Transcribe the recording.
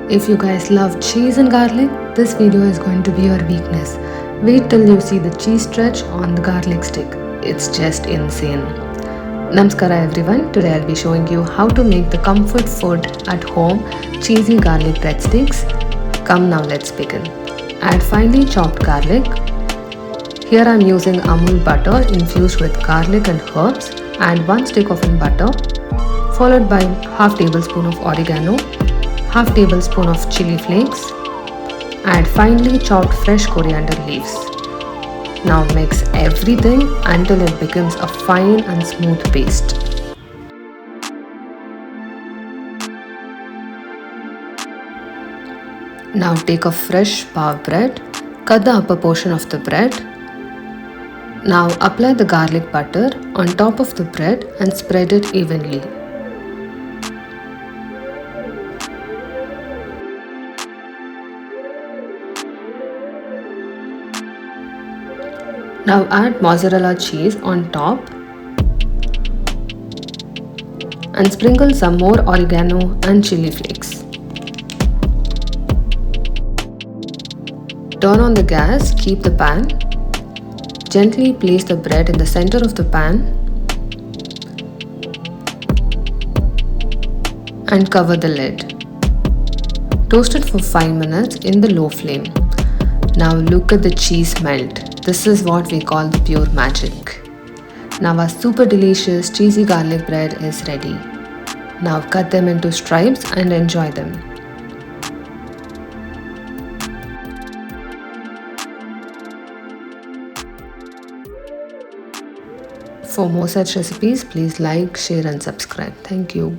If you guys love cheese and garlic, this video is going to be your weakness. Wait till you see the cheese stretch on the garlic stick. It's just insane. Namaskara everyone. Today I'll be showing you how to make the comfort food at home cheesy garlic breadsticks. Come now, let's begin. Add finely chopped garlic. Here I'm using Amul butter infused with garlic and herbs. Add 1 stick of butter followed by half tablespoon of oregano, half tablespoon of chili flakes. Add finely chopped fresh coriander leaves. Now mix everything until it becomes a fine and smooth paste. Now take a fresh pav bread, cut the upper portion of the bread. Now apply the garlic butter on top of the bread and spread it evenly. Now add mozzarella cheese on top and sprinkle some more oregano and chili flakes. Turn on the gas, keep the pan. Gently place the bread in the center of the pan and cover the lid. Toast it for 5 minutes in the low flame. Now look at the cheese melt. This is what we call the pure magic. Now our super delicious cheesy garlic bread is ready. Now cut them into stripes and enjoy them. For more such recipes, please like, share and subscribe. Thank you.